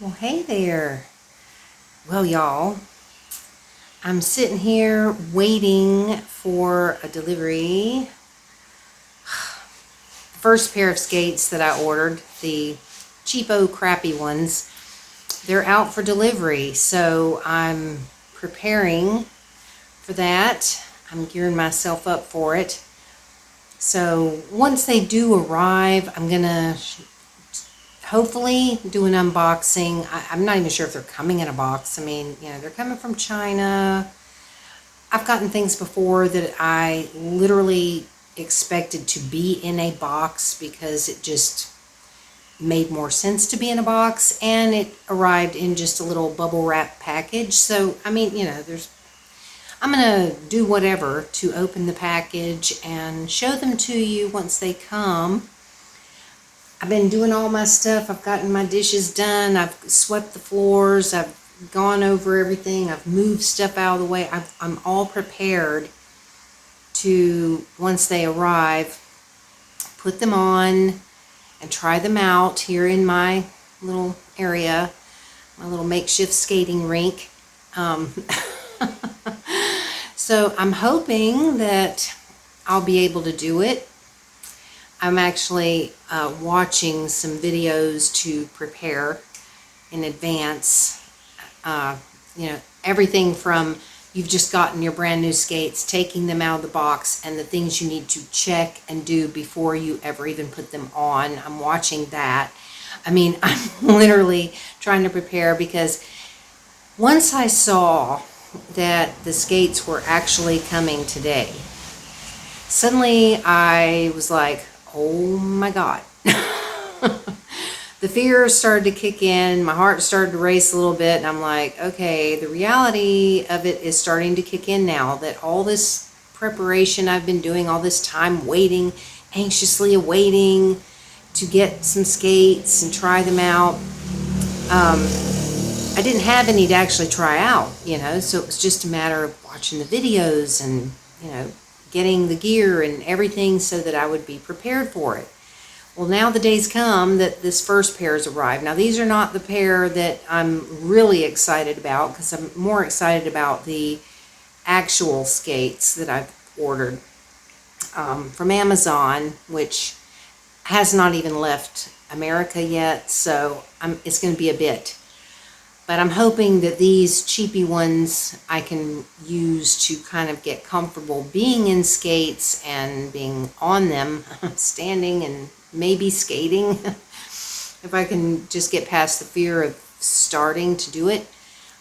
Well, hey there. Well, y'all, I'm sitting here waiting for a delivery. First pair of skates that I ordered, the cheapo, crappy ones, they're out for delivery. So I'm preparing for that. I'm gearing myself up for it. So once they do arrive, I'm going to hopefully do an unboxing. I'm not even sure if they're coming in a box. I mean, they're coming from China. I've gotten things before that I literally expected to be in a box because it just made more sense to be in a box, and it arrived in just a little bubble wrap package. So, I mean, I'm going to do whatever to open the package and show them to you once they come. I've been doing all my stuff. I've gotten my dishes done. I've swept the floors. I've gone over everything. I've moved stuff out of the way. I'm all prepared to, once they arrive, put them on and try them out here in my little area, my little makeshift skating rink. So I'm hoping that I'll be able to do it. I'm actually watching some videos to prepare in advance. Everything from you've just gotten your brand new skates, taking them out of the box, and the things you need to check and do before you ever even put them on. I'm watching that. I mean, I'm literally trying to prepare because once I saw that the skates were actually coming today, suddenly I was like, oh my God. The fear started to kick in. My heart started to race a little bit. And I'm like, okay, the reality of it is starting to kick in now, that all this preparation I've been doing, all this time waiting, anxiously awaiting to get some skates and try them out. I didn't have any to actually try out, so it was just a matter of watching the videos and, getting the gear and everything so that I would be prepared for it. Well, now the day's come that this first pair has arrived. Now, these are not the pair that I'm really excited about, because I'm more excited about the actual skates that I've ordered from Amazon, which has not even left America yet, so it's going to be a bit. But I'm hoping that these cheapy ones I can use to kind of get comfortable being in skates and being on them, standing and maybe skating, if I can just get past the fear of starting to do it.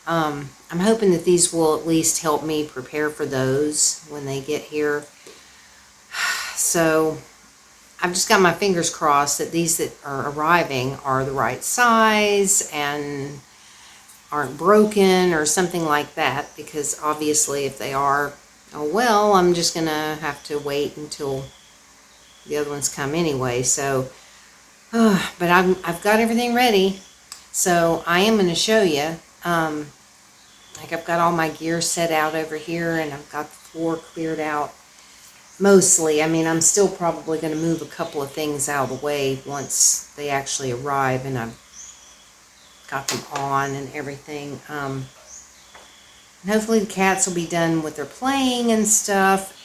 I'm hoping that these will at least help me prepare for those when they get here. So I've just got my fingers crossed that these that are arriving are the right size and aren't broken or something like that, because obviously if they are, oh well, I'm just gonna have to wait until the other ones come anyway. So but I've got everything ready, so I am going to show you. Like, I've got all my gear set out over here, and I've got the floor cleared out mostly. I mean, I'm still probably going to move a couple of things out of the way once they actually arrive and I've got them on and everything. And hopefully the cats will be done with their playing and stuff.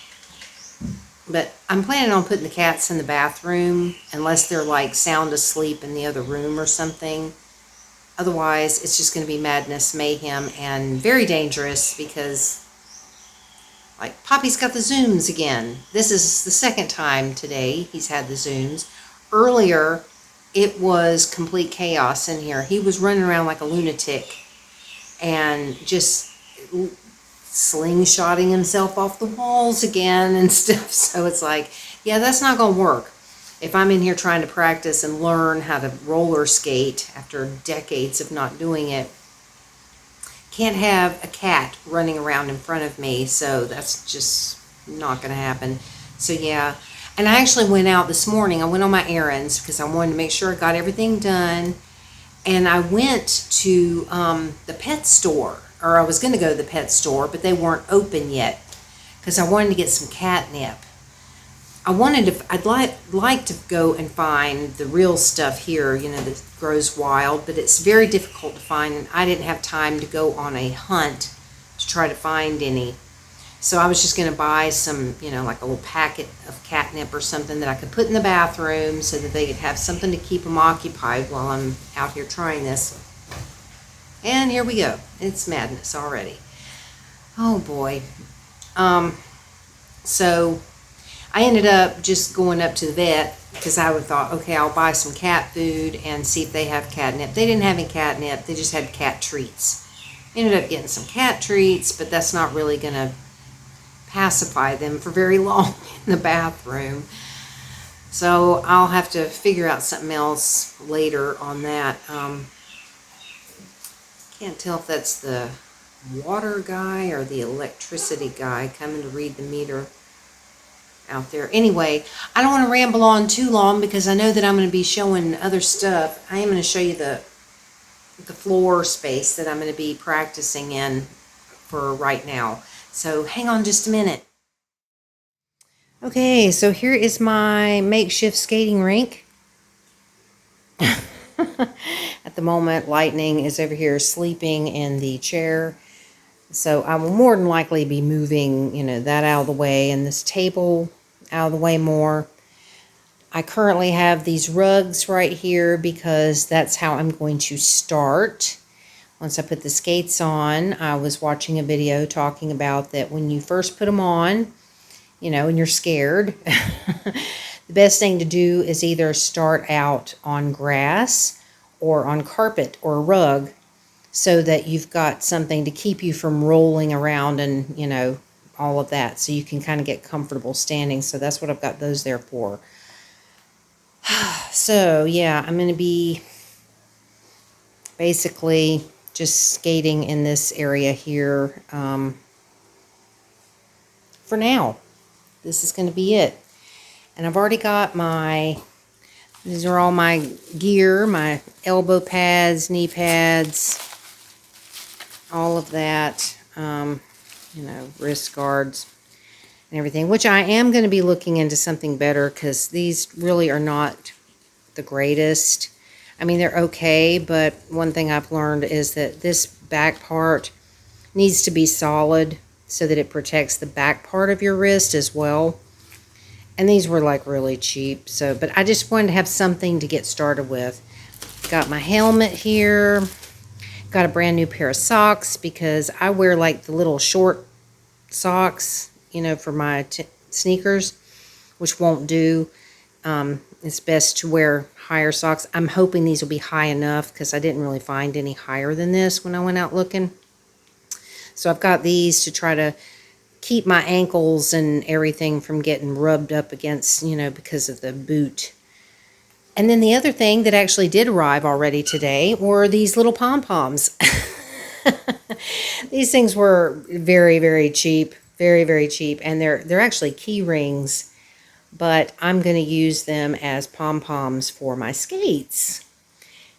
But I'm planning on putting the cats in the bathroom unless they're like sound asleep in the other room or something. Otherwise, it's just going to be madness, mayhem, and very dangerous because, like, Poppy's got the zooms again. This is the second time today he's had the zooms. Earlier, it was complete chaos in here. He was running around like a lunatic and just slingshotting himself off the walls again and stuff. So it's like, yeah, that's not going to work. If I'm in here trying to practice and learn how to roller skate after decades of not doing it, can't have a cat running around in front of me. So that's just not going to happen. So yeah. And I actually went out this morning. I went on my errands because I wanted to make sure I got everything done. And I went to the pet store, or I was going to go to the pet store, but they weren't open yet because I wanted to get some catnip. I'd like to go and find the real stuff here, that grows wild, but it's very difficult to find, and I didn't have time to go on a hunt to try to find any. So I was just going to buy some, like a little packet of catnip or something that I could put in the bathroom so that they could have something to keep them occupied while I'm out here trying this. And here we go. It's madness already. Oh boy. So I ended up just going up to the vet because I thought, okay, I'll buy some cat food and see if they have catnip. They didn't have any catnip. They just had cat treats. Ended up getting some cat treats, but that's not really going to pacify them for very long in the bathroom. So I'll have to figure out something else later on that. Can't tell if that's the water guy or the electricity guy coming to read the meter out there. Anyway, I don't want to ramble on too long because I know that I'm going to be showing other stuff. I am going to show you the floor space that I'm going to be practicing in for right now. So hang on just a minute. Okay, so here is my makeshift skating rink. At the moment, Lightning is over here sleeping in the chair. So I will more than likely be moving, that out of the way and this table out of the way more. I currently have these rugs right here because that's how I'm going to start. Once I put the skates on, I was watching a video talking about that when you first put them on, and you're scared, the best thing to do is either start out on grass or on carpet or a rug so that you've got something to keep you from rolling around and, all of that. So you can kind of get comfortable standing. So that's what I've got those there for. So, yeah, I'm going to be basically just skating in this area here for now. This is going to be it. And I've already got these are all my gear, my elbow pads, knee pads, all of that, wrist guards and everything, which I am going to be looking into something better because these really are not the greatest. I mean, they're okay, but one thing I've learned is that this back part needs to be solid so that it protects the back part of your wrist as well. And these were like really cheap, but I just wanted to have something to get started with. Got my helmet here. Got a brand new pair of socks because I wear like the little short socks, for my sneakers, which won't do. It's best to wear higher socks. I'm hoping these will be high enough because I didn't really find any higher than this when I went out looking. So I've got these to try to keep my ankles and everything from getting rubbed up against, because of the boot. And then the other thing that actually did arrive already today were these little pom-poms. These things were very, very cheap. Very, very cheap. And they're actually key rings. But I'm going to use them as pom-poms for my skates.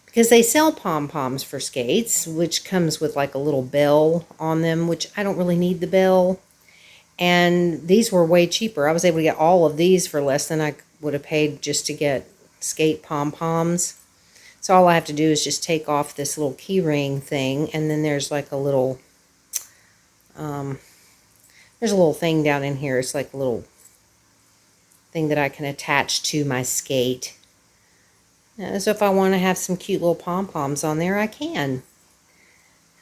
Because they sell pom-poms for skates, which comes with like a little bell on them, which I don't really need the bell. And these were way cheaper. I was able to get all of these for less than I would have paid just to get skate pom-poms. So all I have to do is just take off this little key ring thing, and then there's like a little, there's a little thing down in here. It's like a little thing that I can attach to my skate. So if I want to have some cute little pom-poms on there, I can.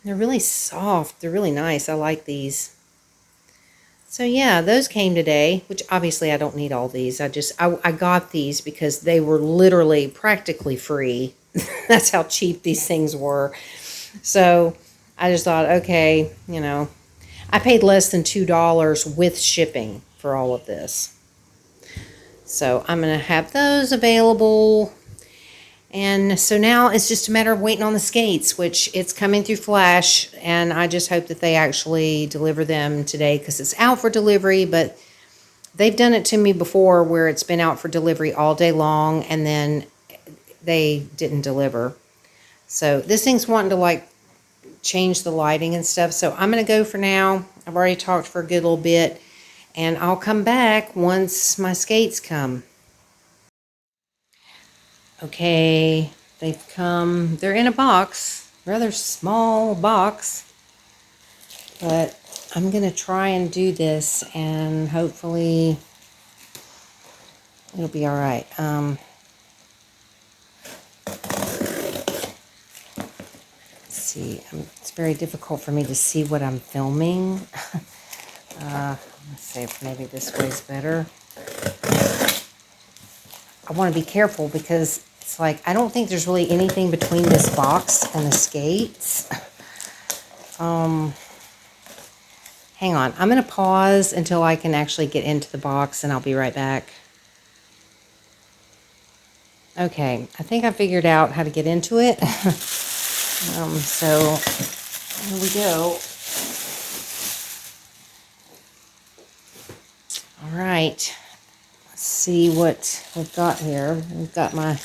They're really soft. They're really nice. I like these. So yeah, those came today, which obviously I don't need all these. I got these because they were literally practically free. That's how cheap these things were. So I just thought, okay, I paid less than $2 with shipping for all of this. So I'm going to have those available. And so now it's just a matter of waiting on the skates, which it's coming through Flash, and I just hope that they actually deliver them today because it's out for delivery, but they've done it to me before where it's been out for delivery all day long and then they didn't deliver. So this thing's wanting to like change the lighting and stuff, so I'm going to go for now. I've already talked for a good little bit, and I'll come back once my skates come. Okay, they've come. They're in a box, rather small box, but I'm gonna try and do this, and hopefully it'll be all right. Let's see. It's very difficult for me to see what I'm filming. Let's see if maybe this way's better. I want to be careful because it's like I don't think there's really anything between this box and the skates. Hang on. I'm going to pause until I can actually get into the box, and I'll be right back. Okay, I think I figured out how to get into it. So here we go. All right. Let's see what we've got here. We've got my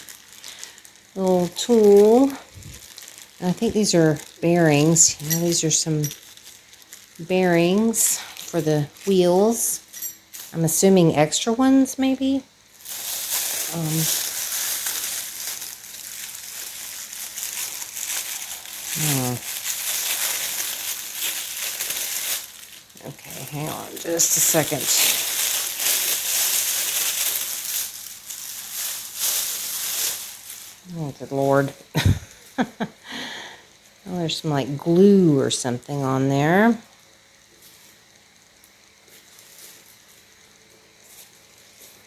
little tool. And I think these are bearings. You know, these are some bearings for the wheels. I'm assuming extra ones, maybe. Okay, hang on just a second. Oh, good Lord. Oh, there's some like glue or something on there.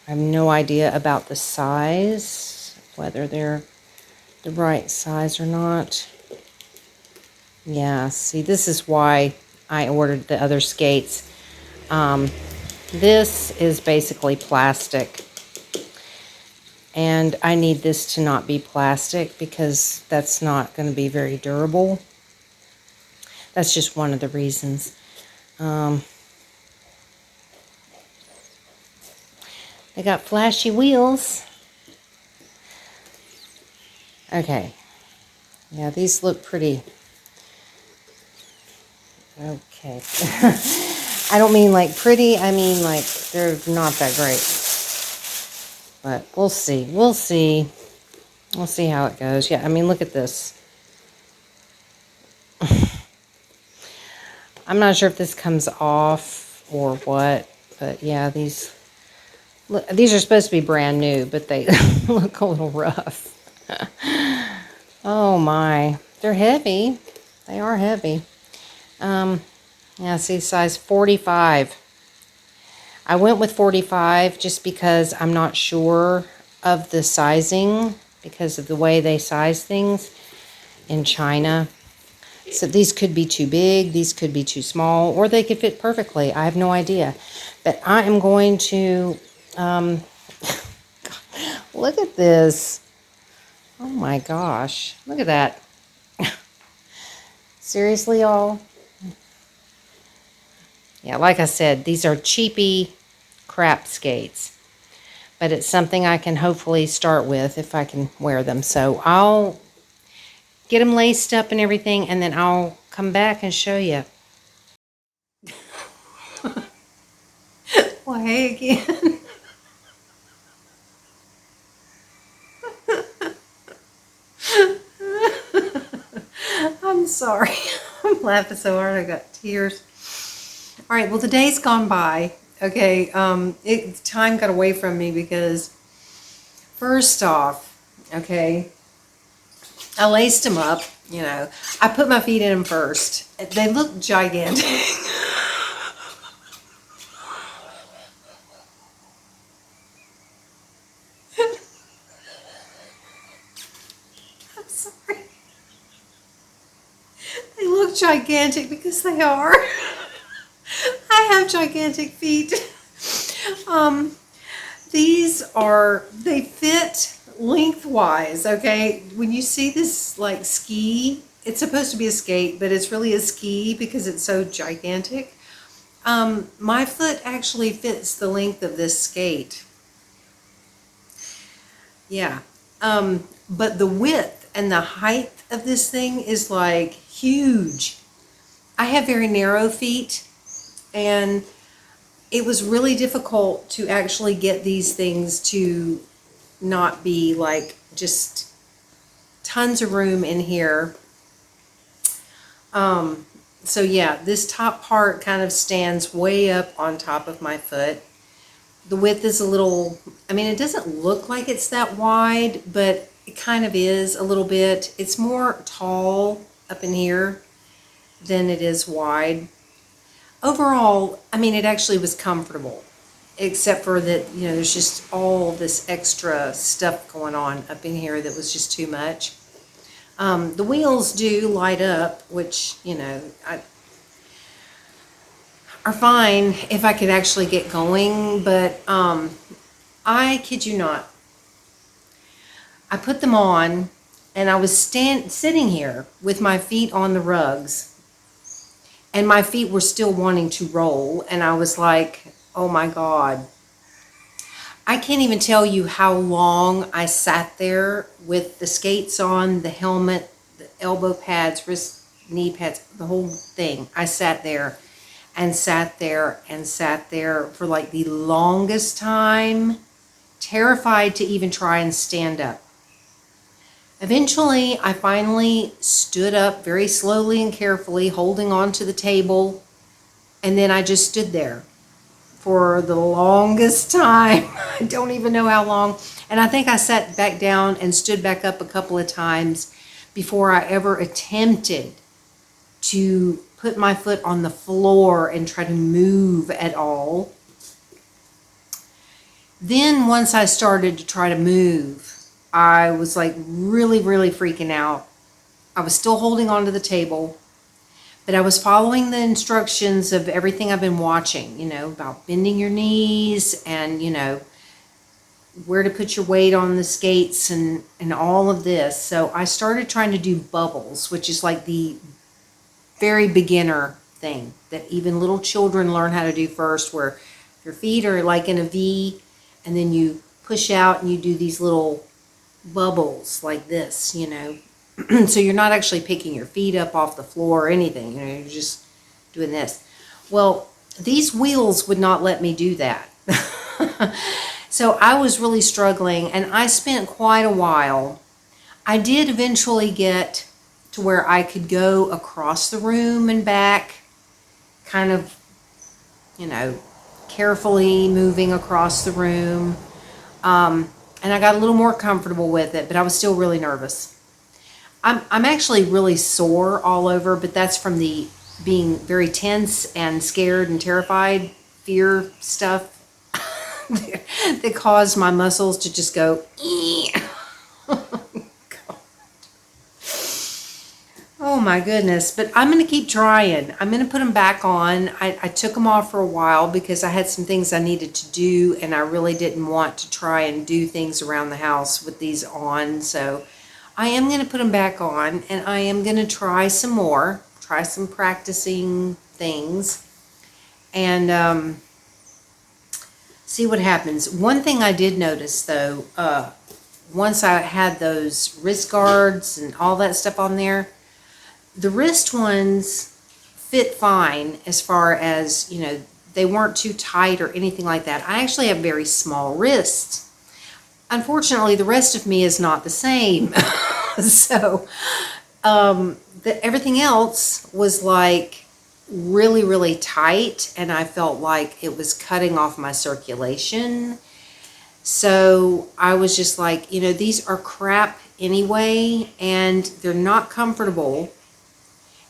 I have no idea about the size, whether they're the right size or not. Yeah, see, this is why I ordered the other skates. This is basically plastic. And I need this to not be plastic because that's not going to be very durable. That's just one of the reasons. They got flashy wheels. Okay. Yeah, these look pretty. Okay. I don't mean like pretty. I mean like they're not that great. But we'll see. We'll see. We'll see how it goes. Yeah, I mean, look at this. I'm not sure if this comes off or what, but yeah, these are supposed to be brand new, but they look a little rough. Oh my, they're heavy. They are heavy. Yeah, see, size 45. I went with 45 just because I'm not sure of the sizing because of the way they size things in China. So these could be too big, these could be too small, or they could fit perfectly. I have no idea. But I am going to, look at this. Oh my gosh, look at that. Seriously, y'all? Yeah, like I said, these are cheapy crap skates. But it's something I can hopefully start with if I can wear them. So I'll get them laced up and everything, and then I'll come back and show you. Well, hey again. I'm sorry. I'm laughing so hard I got tears. All right, well, the day's gone by. Okay, time got away from me because first off, okay, I laced them up, you know. I put my feet in them first. They look gigantic. I'm sorry. They look gigantic because they are. I have gigantic feet. They fit lengthwise, okay? When you see this like ski, it's supposed to be a skate, but it's really a ski because it's so gigantic. My foot actually fits the length of this skate. Yeah. But the width and the height of this thing is like huge. I have very narrow feet, and it was really difficult to actually get these things to not be like just tons of room in here. So yeah, this top part kind of stands way up on top of my foot. The width is a little, I mean, it doesn't look like it's that wide, but it kind of is a little bit. It's more tall up in here than it is wide. Overall, I mean, it actually was comfortable, except for that, you know, there's just all this extra stuff going on up in here that was just too much. The wheels do light up, which, you know, are fine if I could actually get going, but I kid you not, I put them on and I was sitting here with my feet on the rugs and my feet were still wanting to roll, and I was like, oh my God. I can't even tell you how long I sat there with the skates on, the helmet, the elbow pads, wrist, knee pads, the whole thing. I sat there and sat there and sat there for like the longest time, terrified to even try and stand up. Eventually, I finally stood up very slowly and carefully, holding on to the table, and then I just stood there for the longest time. I don't even know how long. And I think I sat back down and stood back up a couple of times before I ever attempted to put my foot on the floor and try to move at all. Then once I started to try to move, I was like really, really freaking out. I was still holding onto the table, but I was following the instructions of everything I've been watching, you know, about bending your knees and, you know, where to put your weight on the skates and all of this. So I started trying to do bubbles, which is like the very beginner thing that even little children learn how to do first, where your feet are like in a V and then you push out and you do these little bubbles like this, you know. So you're not actually picking your feet up off the floor or anything, you know, you're just doing this. Well, these wheels would not let me do that. So I was really struggling, and I spent quite a while. I did eventually get to where I could go across the room and back, kind of, you know, carefully moving across the room. And I got a little more comfortable with it, but I was still really nervous. I'm actually really sore all over, but that's from the being very tense and scared and terrified, fear stuff that caused my muscles to just go, oh my goodness. But I'm going to keep trying. I'm going to put them back on. I took them off for a while because I had some things I needed to do, and I really didn't want to try and do things around the house with these on. So I am going to put them back on, and I am going to try some more, try some practicing things, and see what happens. One thing I did notice, though, once I had those wrist guards and all that stuff on there, the wrist ones fit fine as far as, you know, they weren't too tight or anything like that. I actually have very small wrists. Unfortunately, the rest of me is not the same. So everything else was like really, really tight, and I felt like it was cutting off my circulation. So I was just like, you know, these are crap anyway, and they're not comfortable.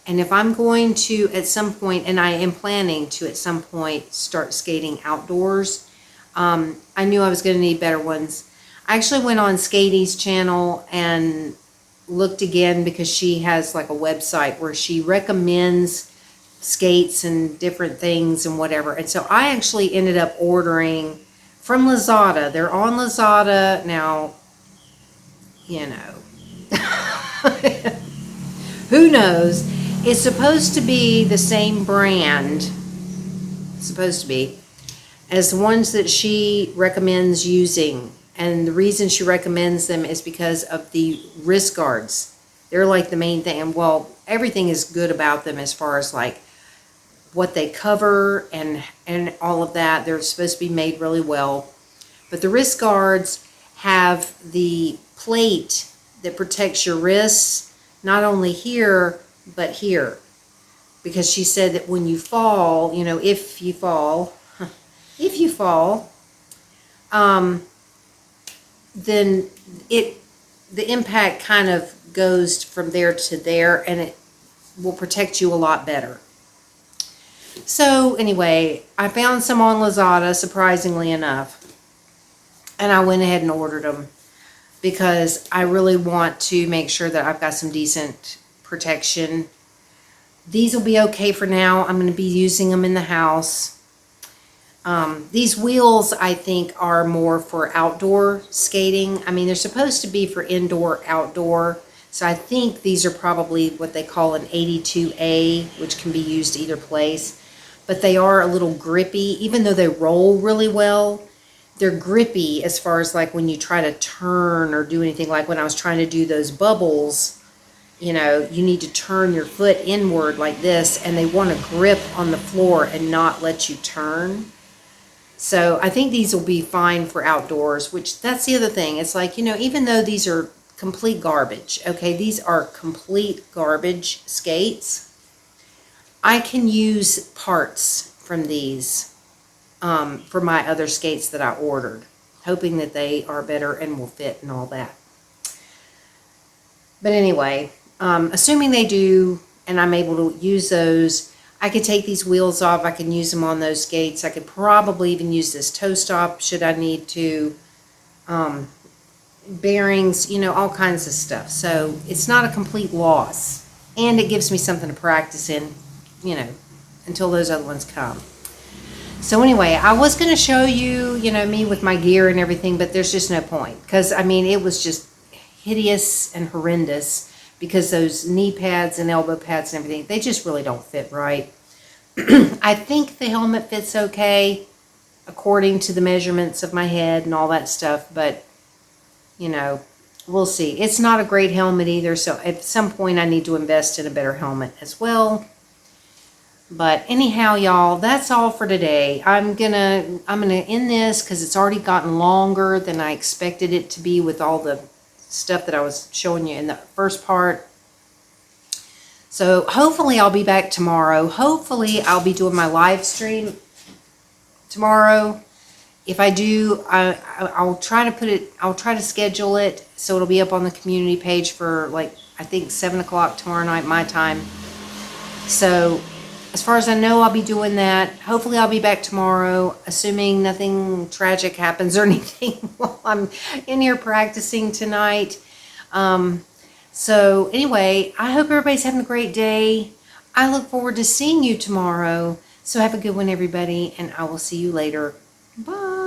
And if I'm going to at some point, and I am planning to at some point start skating outdoors, I knew I was going to need better ones. I actually went on Skatey's channel and looked again, because she has like a website where she recommends skates and different things and whatever. And so I actually ended up ordering from Lazada. They're on Lazada now, you know. Who knows? It's supposed to be the same brand, supposed to be, as the ones that she recommends using. And the reason she recommends them is because of the wrist guards. They're like the main thing. And well, everything is good about them as far as like what they cover and all of that. They're supposed to be made really well. But the wrist guards have the plate that protects your wrists, not only here, but here. Because she said that when you fall, you know, if you fall, then the impact kind of goes from there to there, and it will protect you a lot better. So anyway, I found some on Lazada, surprisingly enough, and I went ahead and ordered them because I really want to make sure that I've got some decent protection. These will be okay for now. I'm going to be using them in the house. These wheels, I think, are more for outdoor skating. I mean, they're supposed to be for indoor, outdoor. So I think these are probably what they call an 82A, which can be used either place. But they are a little grippy, even though they roll really well. They're grippy as far as like when you try to turn or do anything. Like when I was trying to do those bubbles, you know, you need to turn your foot inward like this, and they want to grip on the floor and not let you turn. So I think these will be fine for outdoors, which that's the other thing. It's like, you know, even though these are complete garbage, okay, these are complete garbage skates, I can use parts from these for my other skates that I ordered, hoping that they are better and will fit and all that. But anyway, assuming they do and I'm able to use those, I could take these wheels off. I can use them on those skates. I could probably even use this toe stop should I need to. Bearings, you know, all kinds of stuff. So it's not a complete loss. And it gives me something to practice in, you know, until those other ones come. So anyway, I was going to show you, you know, me with my gear and everything, but there's just no point. Because, I mean, it was just hideous and horrendous. Because those knee pads and elbow pads and everything, they just really don't fit right. I think the helmet fits okay, according to the measurements of my head and all that stuff, but, you know, we'll see. It's not a great helmet either, so at some point I need to invest in a better helmet as well. But anyhow, y'all, that's all for today. I'm gonna end this because it's already gotten longer than I expected it to be with all the stuff that I was showing you in the first part. So hopefully I'll be back tomorrow. Hopefully I'll be doing my live stream tomorrow. If I do, I'll try to schedule it so it'll be up on the community page for, like, I think 7 o'clock tomorrow night my time. So as far as I know, I'll be doing that. Hopefully I'll be back tomorrow, assuming nothing tragic happens or anything while I'm in here practicing tonight. So anyway, I hope everybody's having a great day. I look forward to seeing you tomorrow. So have a good one, everybody, and I will see you later. Bye.